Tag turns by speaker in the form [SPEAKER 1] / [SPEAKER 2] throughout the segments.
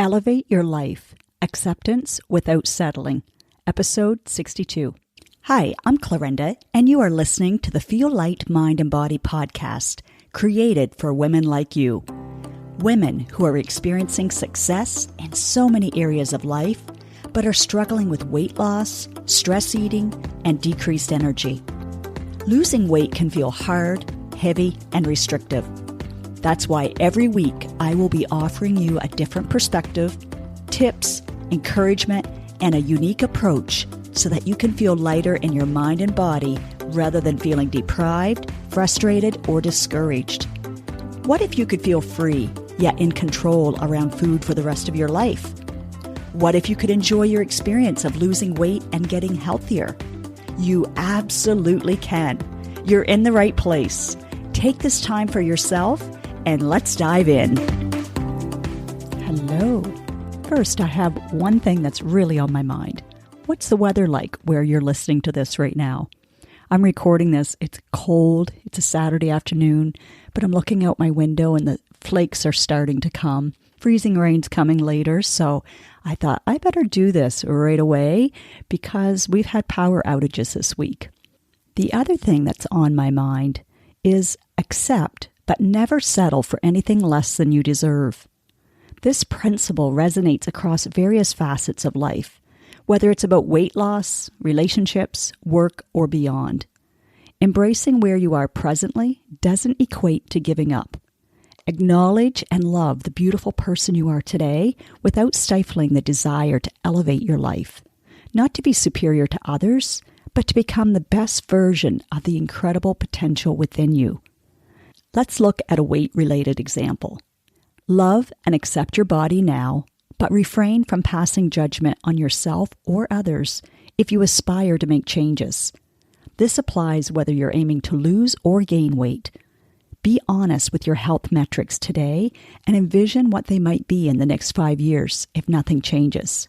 [SPEAKER 1] Elevate Your Life, Acceptance Without Settling, Episode 62. Hi, I'm Clarinda, and you are listening to the Feel Light, Mind and Body podcast, created for women like you. Women who are experiencing success in so many areas of life, but are struggling with weight loss, stress eating, and decreased energy. Losing weight can feel hard, heavy, and restrictive. That's why every week I will be offering you a different perspective, tips, encouragement, and a unique approach so that you can feel lighter in your mind and body rather than feeling deprived, frustrated, or discouraged. What if you could feel free, yet in control around food for the rest of your life? What if you could enjoy your experience of losing weight and getting healthier? You absolutely can. You're in the right place. Take this time for yourself and let's dive in. Hello. First, I have one thing that's really on my mind. What's the weather like where you're listening to this right now? I'm recording this. It's cold. It's a Saturday afternoon, but I'm looking out my window and the flakes are starting to come. Freezing rain's coming later, so I thought I better do this right away because we've had power outages this week. The other thing that's on my mind is accept, but never settle for anything less than you deserve. This principle resonates across various facets of life, whether it's about weight loss, relationships, work, or beyond. Embracing where you are presently doesn't equate to giving up. Acknowledge and love the beautiful person you are today without stifling the desire to elevate your life, not to be superior to others, but to become the best version of the incredible potential within you. Let's look at a weight-related example. Love and accept your body now, but refrain from passing judgment on yourself or others if you aspire to make changes. This applies whether you're aiming to lose or gain weight. Be honest with your health metrics today and envision what they might be in the next 5 years if nothing changes.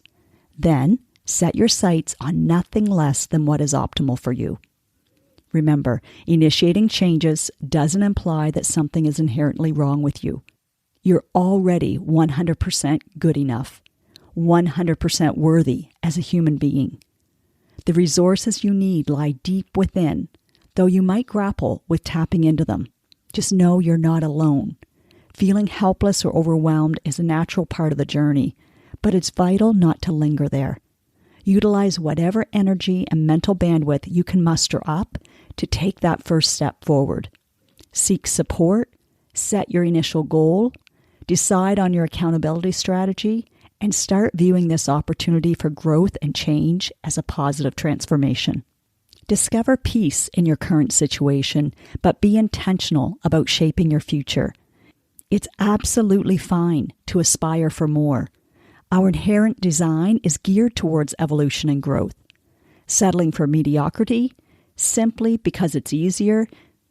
[SPEAKER 1] Then, set your sights on nothing less than what is optimal for you. Remember, initiating changes doesn't imply that something is inherently wrong with you. You're already 100% good enough, 100% worthy as a human being. The resources you need lie deep within, though you might grapple with tapping into them. Just know you're not alone. Feeling helpless or overwhelmed is a natural part of the journey, but it's vital not to linger there. Utilize whatever energy and mental bandwidth you can muster up to take that first step forward. Seek support, set your initial goal, decide on your accountability strategy, and start viewing this opportunity for growth and change as a positive transformation. Discover peace in your current situation, but be intentional about shaping your future. It's absolutely fine to aspire for more. Our inherent design is geared towards evolution and growth. Settling for mediocrity, simply because it's easier,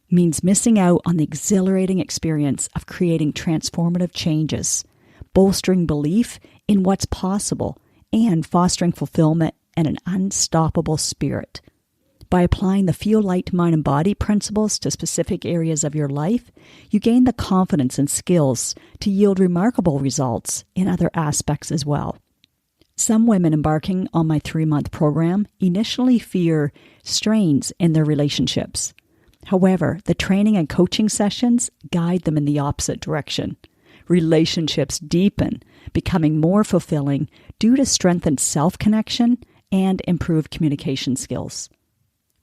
[SPEAKER 1] means missing out on the exhilarating experience of creating transformative changes, bolstering belief in what's possible, and fostering fulfillment and an unstoppable spirit. By applying the Feel Light, Mind and Body principles to specific areas of your life, you gain the confidence and skills to yield remarkable results in other aspects as well. Some women embarking on my 3-month program initially fear strains in their relationships. However, the training and coaching sessions guide them in the opposite direction. Relationships deepen, becoming more fulfilling due to strengthened self-connection and improved communication skills.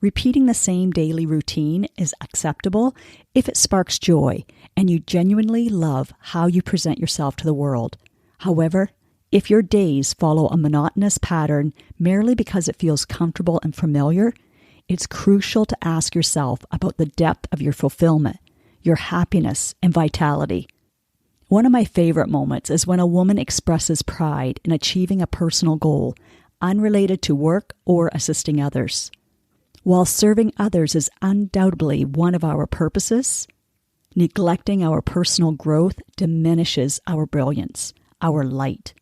[SPEAKER 1] Repeating the same daily routine is acceptable if it sparks joy and you genuinely love how you present yourself to the world. However, if your days follow a monotonous pattern merely because it feels comfortable and familiar, it's crucial to ask yourself about the depth of your fulfillment, your happiness, and vitality. One of my favorite moments is when a woman expresses pride in achieving a personal goal unrelated to work or assisting others. While serving others is undoubtedly one of our purposes, neglecting our personal growth diminishes our brilliance, our light.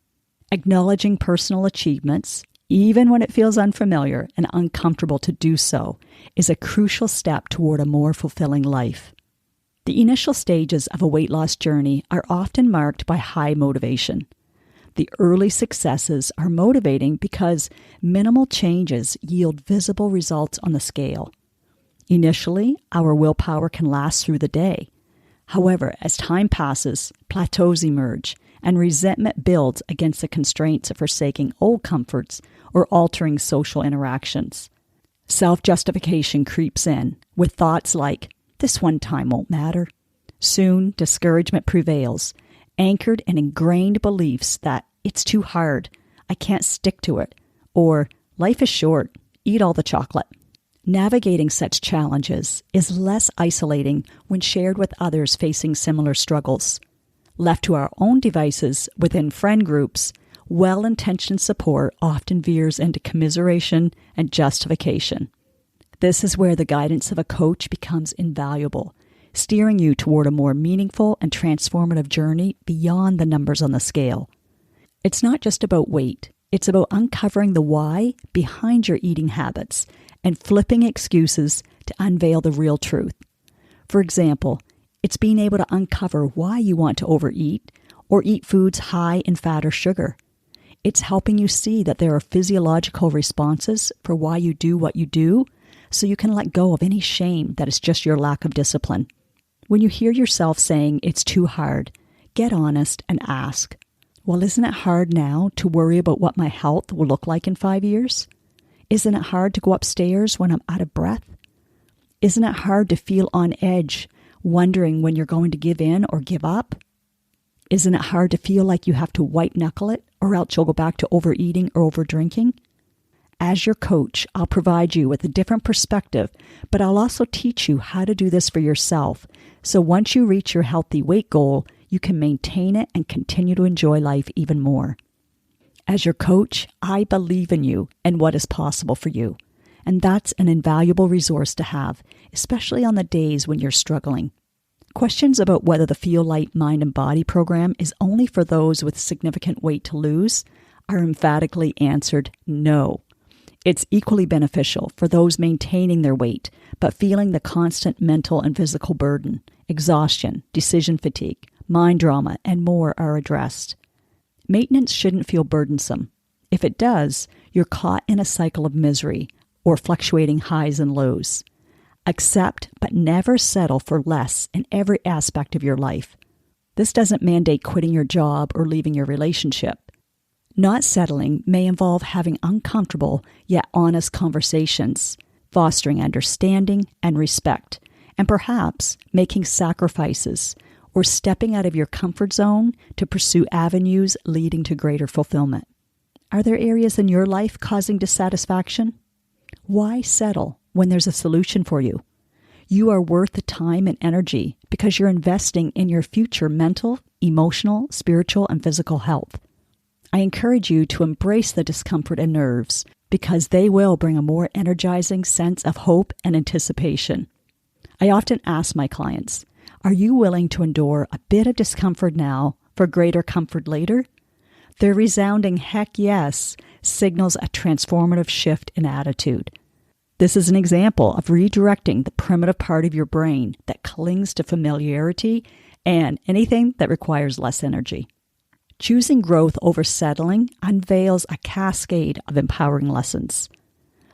[SPEAKER 1] Acknowledging personal achievements, even when it feels unfamiliar and uncomfortable to do so, is a crucial step toward a more fulfilling life. The initial stages of a weight loss journey are often marked by high motivation. The early successes are motivating because minimal changes yield visible results on the scale. Initially, our willpower can last through the day. However, as time passes, plateaus emerge, and resentment builds against the constraints of forsaking old comforts or altering social interactions. Self-justification creeps in, with thoughts like, "This one time won't matter." Soon, discouragement prevails, anchored in ingrained beliefs that "it's too hard, I can't stick to it," or "life is short, eat all the chocolate." Navigating such challenges is less isolating when shared with others facing similar struggles. Left to our own devices within friend groups, well-intentioned support often veers into commiseration and justification. This is where the guidance of a coach becomes invaluable, steering you toward a more meaningful and transformative journey beyond the numbers on the scale. It's not just about weight. It's about uncovering the why behind your eating habits and flipping excuses to unveil the real truth. For example, it's being able to uncover why you want to overeat or eat foods high in fat or sugar. It's helping you see that there are physiological responses for why you do what you do, so you can let go of any shame that is just your lack of discipline. When you hear yourself saying it's too hard, get honest and ask, well, isn't it hard now to worry about what my health will look like in 5 years? Isn't it hard to go upstairs when I'm out of breath? Isn't it hard to feel on edge, wondering when you're going to give in or give up? Isn't it hard to feel like you have to white knuckle it, or else you'll go back to overeating or overdrinking? As your coach, I'll provide you with a different perspective, but I'll also teach you how to do this for yourself. So once you reach your healthy weight goal, you can maintain it and continue to enjoy life even more. As your coach, I believe in you and what is possible for you. And that's an invaluable resource to have, especially on the days when you're struggling. Questions about whether the Feel Light Mind and Body program is only for those with significant weight to lose are emphatically answered no. It's equally beneficial for those maintaining their weight, but feeling the constant mental and physical burden, exhaustion, decision fatigue, mind drama, and more are addressed. Maintenance shouldn't feel burdensome. If it does, you're caught in a cycle of misery or fluctuating highs and lows. Accept, but never settle for less in every aspect of your life. This doesn't mandate quitting your job or leaving your relationship. Not settling may involve having uncomfortable yet honest conversations, fostering understanding and respect, and perhaps making sacrifices or stepping out of your comfort zone to pursue avenues leading to greater fulfillment. Are there areas in your life causing dissatisfaction? Why settle when there's a solution for you? You are worth the time and energy because you're investing in your future mental, emotional, spiritual, and physical health. I encourage you to embrace the discomfort and nerves because they will bring a more energizing sense of hope and anticipation. I often ask my clients, are you willing to endure a bit of discomfort now for greater comfort later? Their resounding heck yes signals a transformative shift in attitude. This is an example of redirecting the primitive part of your brain that clings to familiarity and anything that requires less energy. Choosing growth over settling unveils a cascade of empowering lessons.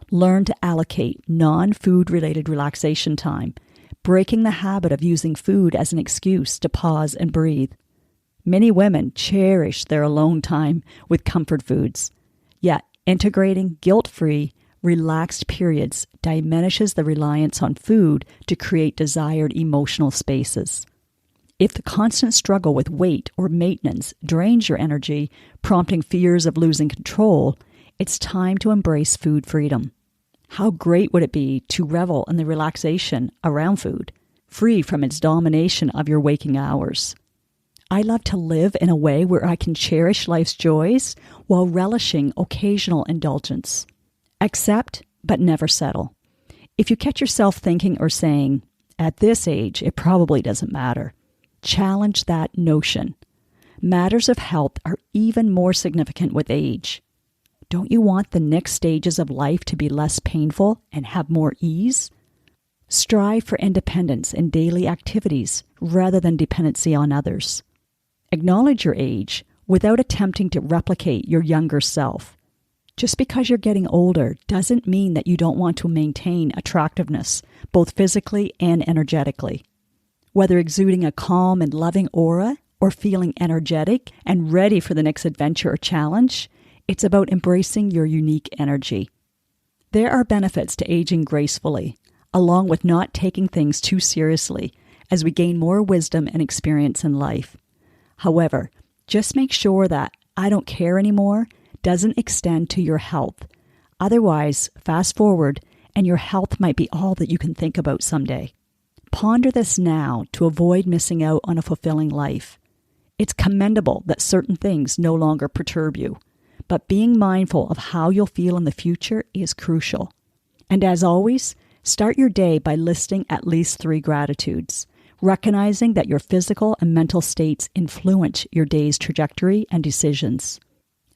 [SPEAKER 1] Learn to allocate non-food related relaxation time, breaking the habit of using food as an excuse to pause and breathe. Many women cherish their alone time with comfort foods, yet integrating guilt-free, relaxed periods diminishes the reliance on food to create desired emotional spaces. If the constant struggle with weight or maintenance drains your energy, prompting fears of losing control, it's time to embrace food freedom. How great would it be to revel in the relaxation around food, free from its domination of your waking hours? I love to live in a way where I can cherish life's joys while relishing occasional indulgence. Accept, but never settle. If you catch yourself thinking or saying, at this age, it probably doesn't matter, challenge that notion. Matters of health are even more significant with age. Don't you want the next stages of life to be less painful and have more ease? Strive for independence in daily activities rather than dependency on others. Acknowledge your age without attempting to replicate your younger self. Just because you're getting older doesn't mean that you don't want to maintain attractiveness, both physically and energetically. Whether exuding a calm and loving aura or feeling energetic and ready for the next adventure or challenge, it's about embracing your unique energy. There are benefits to aging gracefully, along with not taking things too seriously as we gain more wisdom and experience in life. However, just make sure that "I don't care anymore" doesn't extend to your health. Otherwise, fast forward and your health might be all that you can think about someday. Ponder this now to avoid missing out on a fulfilling life. It's commendable that certain things no longer perturb you, but being mindful of how you'll feel in the future is crucial. And as always, start your day by listing at least 3 gratitudes, recognizing that your physical and mental states influence your day's trajectory and decisions.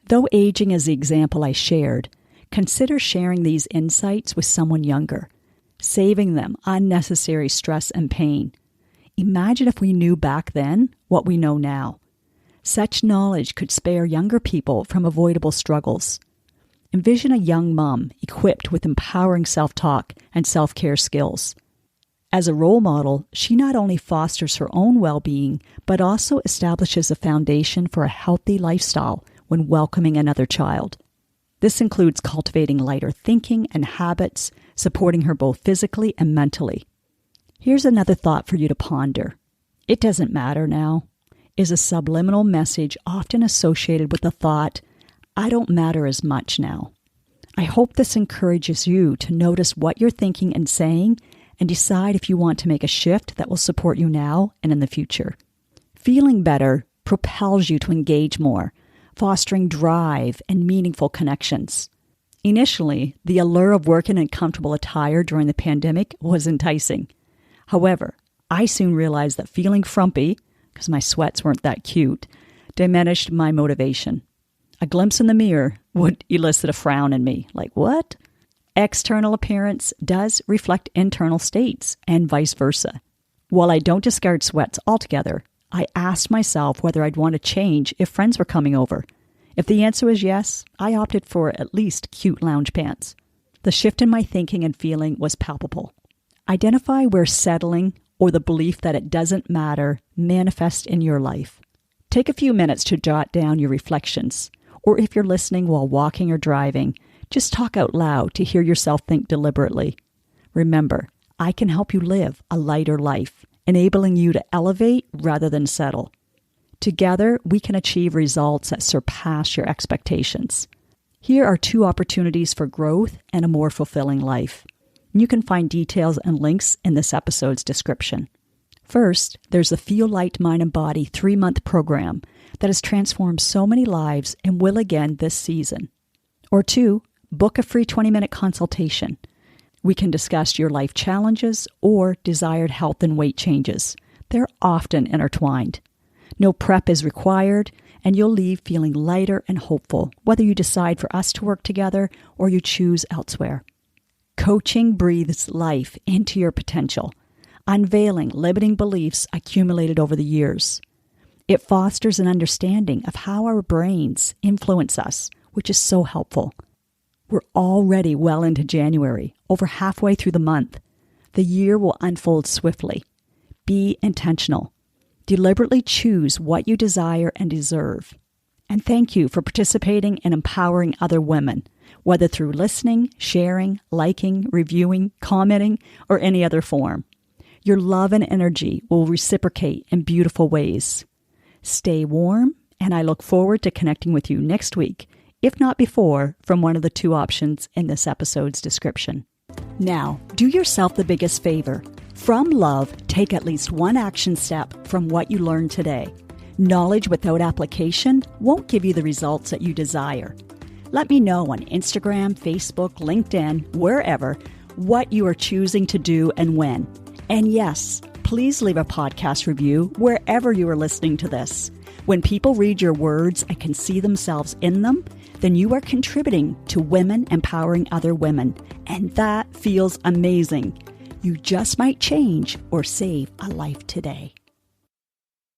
[SPEAKER 1] Though aging is the example I shared, consider sharing these insights with someone younger, saving them unnecessary stress and pain. Imagine if we knew back then what we know now. Such knowledge could spare younger people from avoidable struggles. Envision a young mom equipped with empowering self-talk and self-care skills. As a role model, she not only fosters her own well-being, but also establishes a foundation for a healthy lifestyle when welcoming another child. This includes cultivating lighter thinking and habits, supporting her both physically and mentally. Here's another thought for you to ponder. "It doesn't matter now" is a subliminal message often associated with the thought, "I don't matter as much now." I hope this encourages you to notice what you're thinking and saying and decide if you want to make a shift that will support you now and in the future. Feeling better propels you to engage more, fostering drive and meaningful connections. Initially, the allure of working in comfortable attire during the pandemic was enticing. However, I soon realized that feeling frumpy, because my sweats weren't that cute, diminished my motivation. A glimpse in the mirror would elicit a frown in me, like, what? External appearance does reflect internal states, and vice versa. While I don't discard sweats altogether, I asked myself whether I'd want to change if friends were coming over. If the answer was yes, I opted for at least cute lounge pants. The shift in my thinking and feeling was palpable. Identify where settling or the belief that it doesn't matter manifests in your life. Take a few minutes to jot down your reflections, or if you're listening while walking or driving, just talk out loud to hear yourself think deliberately. Remember, I can help you live a lighter life, enabling you to elevate rather than settle. Together, we can achieve results that surpass your expectations. Here are 2 opportunities for growth and a more fulfilling life. You can find details and links in this episode's description. First, there's the Feel Light Mind and Body 3-month program that has transformed so many lives and will again this season. Or 2, book a free 20-minute consultation. We can discuss your life challenges or desired health and weight changes. They're often intertwined. No prep is required, and you'll leave feeling lighter and hopeful, whether you decide for us to work together or you choose elsewhere. Coaching breathes life into your potential, unveiling limiting beliefs accumulated over the years. It fosters an understanding of how our brains influence us, which is so helpful. We're already well into January, over halfway through the month. The year will unfold swiftly. Be intentional. Deliberately choose what you desire and deserve. And thank you for participating and empowering other women, whether through listening, sharing, liking, reviewing, commenting, or any other form. Your love and energy will reciprocate in beautiful ways. Stay warm, and I look forward to connecting with you next week, if not before, from one of the 2 options in this episode's description. Now, do yourself the biggest favor. From love, take at least 1 action step from what you learned today. Knowledge without application won't give you the results that you desire. Let me know on Instagram, Facebook, LinkedIn, wherever, what you are choosing to do and when. And yes, please leave a podcast review wherever you are listening to this. When people read your words and can see themselves in them, then you are contributing to women empowering other women. And that feels amazing. You just might change or save a life today.